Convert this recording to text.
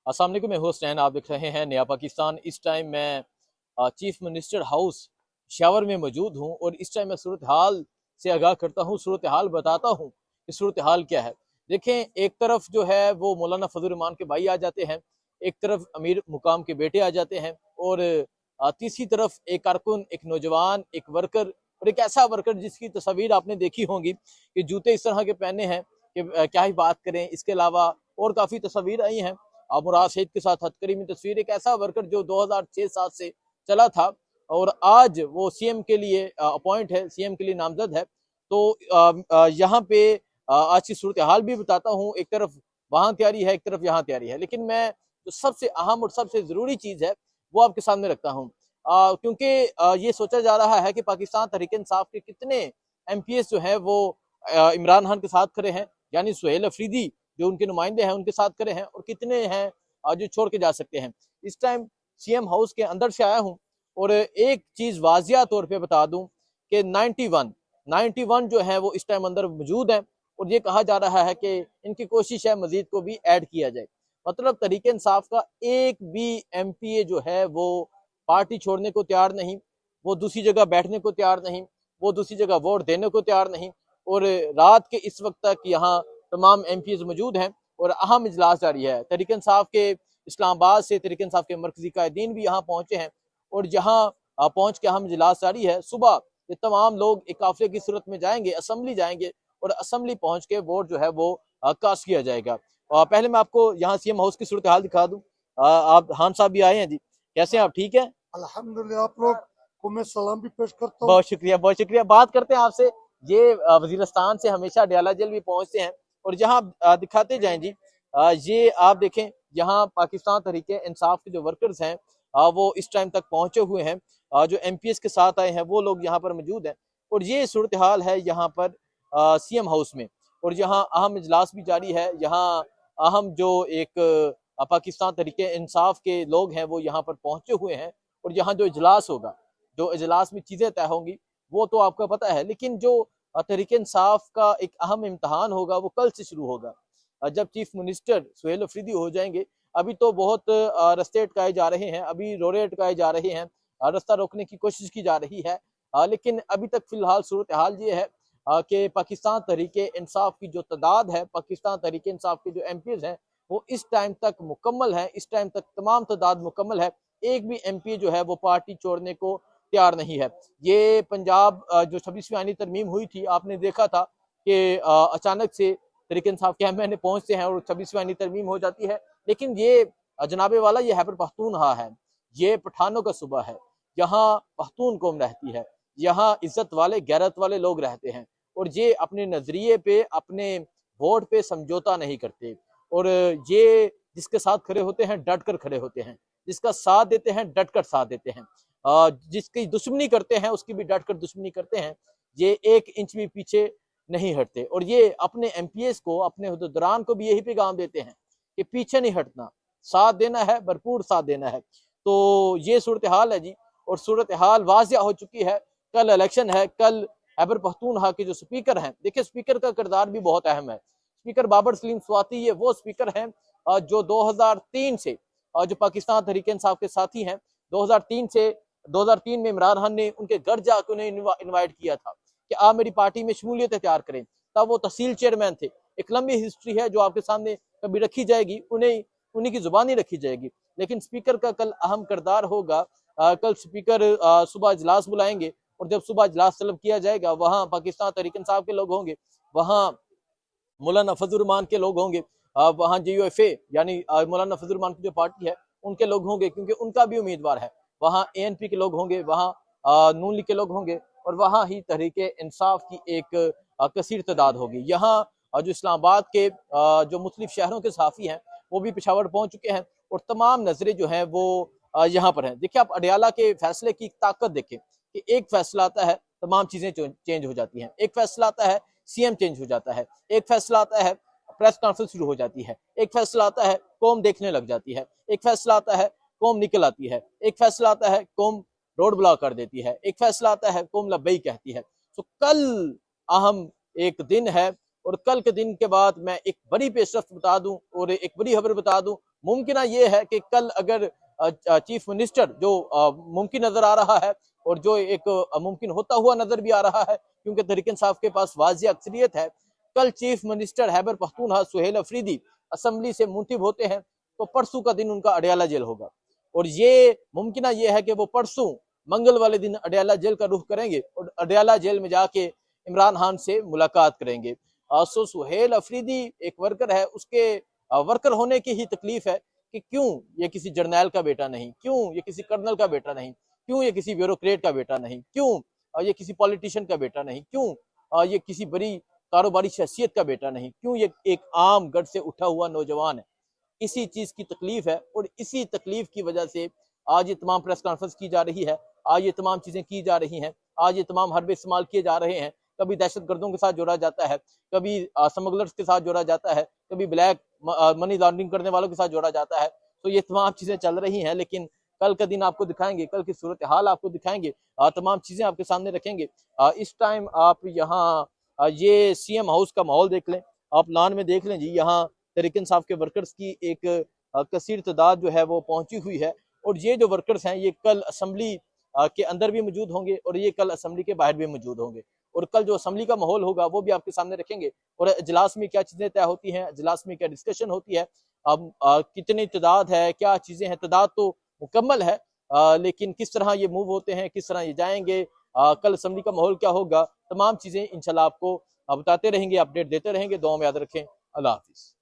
अस्सलाम वालेकुम, मैं होस्ट हैं, आप देख रहे हैं नया पाकिस्तान। इस टाइम मैं चीफ मिनिस्टर हाउस शावर में मौजूद हूं और इस टाइम मैं सूरत हाल से आगाह करता हूं, सूरत हाल बताता हूं कि सूरत हाल क्या है। देखें, एक तरफ जो है वो मौलाना फजल रहमान के भाई आ जाते हैं, एक तरफ अमीर मुकाम के बेटे आ जाते हैं और तीसरी तरफ एक कारकुन, एक नौजवान, एक वर्कर और एक ऐसा वर्कर जिसकी तस्वीर आपने देखी होंगी कि जूते इस तरह के पहने हैं कि क्या ही बात करें। इसके अलावा और काफ़ी तस्वीर आई हैं। मुराद सईद के साथ हथकरी में तस्वीर, एक ऐसा वर्कर जो 2006-7 से चला था और आज वो सीएम के लिए अपॉइंट है, सीएम के लिए नामजद है। तो यहाँ पे आज की सूरत हाल भी बताता हूँ। एक तरफ वहाँ तैयारी है, एक तरफ यहाँ तैयारी है, लेकिन मैं जो सबसे अहम और सबसे ज़रूरी चीज़ है वो आपके सामने रखता हूँ, क्योंकि ये सोचा जा रहा है कि पाकिस्तान तहरीक इंसाफ के कितने MPs जो है वो इमरान खान के साथ खड़े हैं, यानी सुहेल अफरीदी जो उनके नुमाइंदे हैं उनके साथ खड़े हैं, और कितने हैं जो छोड़ के जा सकते हैं। इस टाइम सीएम हाउस के अंदर से आया हूं और एक चीज वाजिया तौर पे बता दूं कि 91 जो है वो इस टाइम अंदर मौजूद है और ये कहा जा रहा है कि इनकी कोशिश है मजीद को भी ऐड किया जाए। मतलब तरीक इंसाफ का एक भी MPA जो है वो पार्टी छोड़ने को तैयार नहीं, वो दूसरी जगह बैठने को तैयार नहीं, वो दूसरी जगह वोट देने को तैयार नहीं। और रात के इस वक्त तक यहाँ तमाम MPs मौजूद हैं और अहम इजलास जारी है। तहरीक इंसाफ के इस्लामाबाद से तहरीक इंसाफ के मरकजी कायदीन भी यहाँ पहुंचे हैं और यहाँ पहुंच के अहम इजलास जारी है। सुबह ये तमाम लोग एक काफिले की सूरत में जाएंगे, असम्बली जाएंगे और असम्बली पहुंच के वोट जो है वो कास्ट किया जाएगा। पहले मैं आपको यहाँ सीएम हाउस की सूरत हाल दिखा दूं। आप खान साहब भी आए हैं जी, कैसे हैं आप? ठीक है, अल्हम्दुलिल्लाह। आप लोग को मैं सलाम भी पेश करता हूँ। बहुत शुक्रिया, बहुत शुक्रिया। बात करते हैं आपसे। ये वजीरस्तान से हमेशा डयाला जेल भी पहुंचते हैं और जहाँ दिखाते जाएं जी, ये आप देखें यहाँ पाकिस्तान तहरीक इंसाफ के जो वर्कर्स हैं वो इस टाइम तक पहुंचे हुए हैं। जो MPs के साथ आए हैं वो लोग यहाँ पर मौजूद हैं और ये सूरत हाल है यहाँ पर सीएम हाउस में। और यहाँ अहम इजलास भी जारी है। यहाँ अहम जो एक पाकिस्तान तहरीक इंसाफ के लोग हैं वो यहाँ पर पहुंचे हुए हैं और यहाँ जो इजलास होगा, जो इजलास में चीजें तय होंगी वो तो आपको पता है, लेकिन जो तहरीक इंसाफ का एक अहम इम्तहान होगा वो कल से शुरू होगा, जब चीफ मिनिस्टर सुहेल अफरीदी हो जाएंगे। अभी तो बहुत रास्ते अटकाए जा रहे हैं, अभी रोड़े अटकाए जा रहे हैं, रास्ता रोकने की कोशिश की जा रही है, लेकिन अभी तक फिलहाल सूरत हाल ये है कि पाकिस्तान तहरीक इंसाफ की जो तादाद है, पाकिस्तान तहरीक इंसाफ के जो MPs हैं वो इस टाइम तक मुकम्मल है, इस टाइम तक तमाम तादाद मुकम्मल है। एक भी MP जो है वो पार्टी छोड़ने को तैयार नहीं है। ये पंजाब जो 26वीं आईनी तरमीम हुई थी, आपने देखा था कि अचानक से तहरीक इंसाफ के MNA पहुंचते हैं और 26वीं आईनी तरमीम हो जाती है। लेकिन ये जनाबे वाला ये खैबर पख्तूनख्वा है, ये पठानों का सूबा है, यहाँ पख्तून कौम रहती है, यहाँ इज्जत वाले गैरत वाले लोग रहते हैं और ये अपने नजरिए पे, अपने वोट पे समझौता नहीं करते। और ये जिसके साथ खड़े होते हैं डट कर खड़े होते हैं, जिसका साथ देते हैं डट कर साथ देते हैं, जिसकी दुश्मनी करते हैं उसकी भी डट कर दुश्मनी करते हैं। ये 1 इंच भी पीछे नहीं हटते और ये अपने MPs को, अपने हुद्देदारान को भी यही पैगाम देते हैं कि पीछे नहीं हटना, साथ देना है, भरपूर साथ देना है। तो ये सूरत हाल है जी और सूरत हाल वाजिया हो चुकी है। कल इलेक्शन है, कल खैबर पख्तूनख्वा के जो स्पीकर हैं, देखिए स्पीकर का किरदार भी बहुत अहम है। स्पीकर बाबर सलीम स्वाति ये वो स्पीकर हैं जो 2003 से जो पाकिस्तान तहरीक इंसाफ के साथी हैं, 2003 में इमरान खान ने उनके घर जाकर उन्हें इनवाइट किया था कि आप मेरी पार्टी में शमूलियत तैयार करें। तब वो तहसील चेयरमैन थे। एक लंबी हिस्ट्री है जो आपके सामने कभी रखी जाएगी, उन्हीं की जुबानी रखी जाएगी। लेकिन स्पीकर का कल अहम किरदार होगा। कल स्पीकर सुबह इजलास बुलाएंगे और जब सुबह इजलास तलब किया जाएगा वहाँ पाकिस्तान तहरीक इंसाफ के लोग होंगे, वहाँ मौलाना फजल रहमान के लोग होंगे, वहाँ JUFA यानी मौलाना फजल रहमान की जो पार्टी है उनके लोग होंगे, क्योंकि उनका भी उम्मीदवार है। वहाँ ANP के लोग होंगे, वहाँ नून लीग के लोग होंगे और वहाँ ही तहरीक इंसाफ की एक कसीर तादाद होगी। यहाँ जो इस्लामाबाद के जो मुख्तलिफ शहरों के सहाफ़ी हैं वो भी पेशावर पहुँच चुके हैं और तमाम नजरें जो हैं वो यहाँ पर हैं। देखिए आप अडयाला के फैसले की ताकत देखें कि एक फैसला आता है तमाम चीजें चेंज हो जाती हैं, एक फैसला आता है CM चेंज हो जाता है, एक फैसला आता है प्रेस कॉन्फ्रेंस शुरू हो जाती है, एक फैसला आता है कौम देखने लग जाती है, एक फैसला आता है कौम निकल आती है, एक फैसला आता है कौम रोड ब्लॉक कर देती है, एक फैसला आता है कौम लब्बई कहती है। तो कल अहम एक दिन है और कल के दिन के बाद मैं एक बड़ी पेशरफ्त बता दूं और एक बड़ी खबर बता दूं, मुमकिन ये है कि कल अगर चीफ मिनिस्टर जो मुमकिन नजर आ रहा है और जो एक मुमकिन होता हुआ नजर भी आ रहा है, क्योंकि तहरीक इंसाफ के पास वाजिया अक्सरियत है, कल chief minister Khyber Pakhtunkhwa Sohail Afridi assembly से मुंतब होते हैं तो परसों का दिन उनका अडयाला जेल होगा। और ये मुमकिन ये है कि वो परसों मंगल वाले दिन अडयाला जेल का रुख करेंगे और अडयाला जेल में जाके इमरान खान से मुलाकात करेंगे। सो सुहेल अफरीदी एक वर्कर है, उसके वर्कर होने की ही तकलीफ है कि क्यों ये किसी जर्नैल का बेटा नहीं, क्यों ये किसी कर्नल का बेटा नहीं, क्यों ये किसी ब्यूरोक्रेट का बेटा नहीं, क्यों ये किसी पॉलिटिशियन का बेटा नहीं, क्यों ये किसी बड़ी कारोबारी शख्सियत का बेटा नहीं, क्यों ये एक आम गढ़ से उठा हुआ नौजवान है। इसी चीज की तकलीफ है और इसी तकलीफ की वजह से आज ये तमाम प्रेस कॉन्फ्रेंस की जा रही है, आज ये तमाम चीजें की जा रही हैं, आज ये तमाम हरबे इस्तेमाल किए जा रहे हैं। कभी दहशत गर्दों के साथ जोड़ा जाता है, कभी स्मगलर्स के साथ जोड़ा जाता है, कभी ब्लैक मनी लॉन्ड्रिंग करने वालों के साथ जोड़ा जाता है। तो ये तमाम चीजें चल रही हैं, लेकिन कल का दिन आपको दिखाएंगे, कल की सूरत हाल आपको दिखाएंगे, तमाम चीजें आपके सामने रखेंगे। इस टाइम आप यहाँ ये सीएम हाउस का माहौल देख लें, आप लॉन में देख लें जी, यहाँ तहरीक इंसाफ के वर्कर्स की एक कसीर तादाद जो है वो पहुंची हुई है। और ये जो वर्कर्स हैं ये कल असम्बली के अंदर भी मौजूद होंगे और ये कल असम्बली के बाहर भी मौजूद होंगे। और कल जो असम्बली का माहौल होगा वो भी आपके सामने रखेंगे और इजलास में क्या चीजें तय होती हैं, इजलास में क्या डिस्कशन होती है, अब कितनी तादाद है, क्या चीजें हैं, तादाद तो मुकम्मल है, लेकिन किस तरह ये मूव होते हैं, किस तरह ये जाएंगे, कल असम्बली का माहौल क्या होगा, तमाम चीजें इंशाल्लाह आपको बताते रहेंगे, अपडेट देते रहेंगे। दुआ में याद रखें। अल्लाह हाफिज।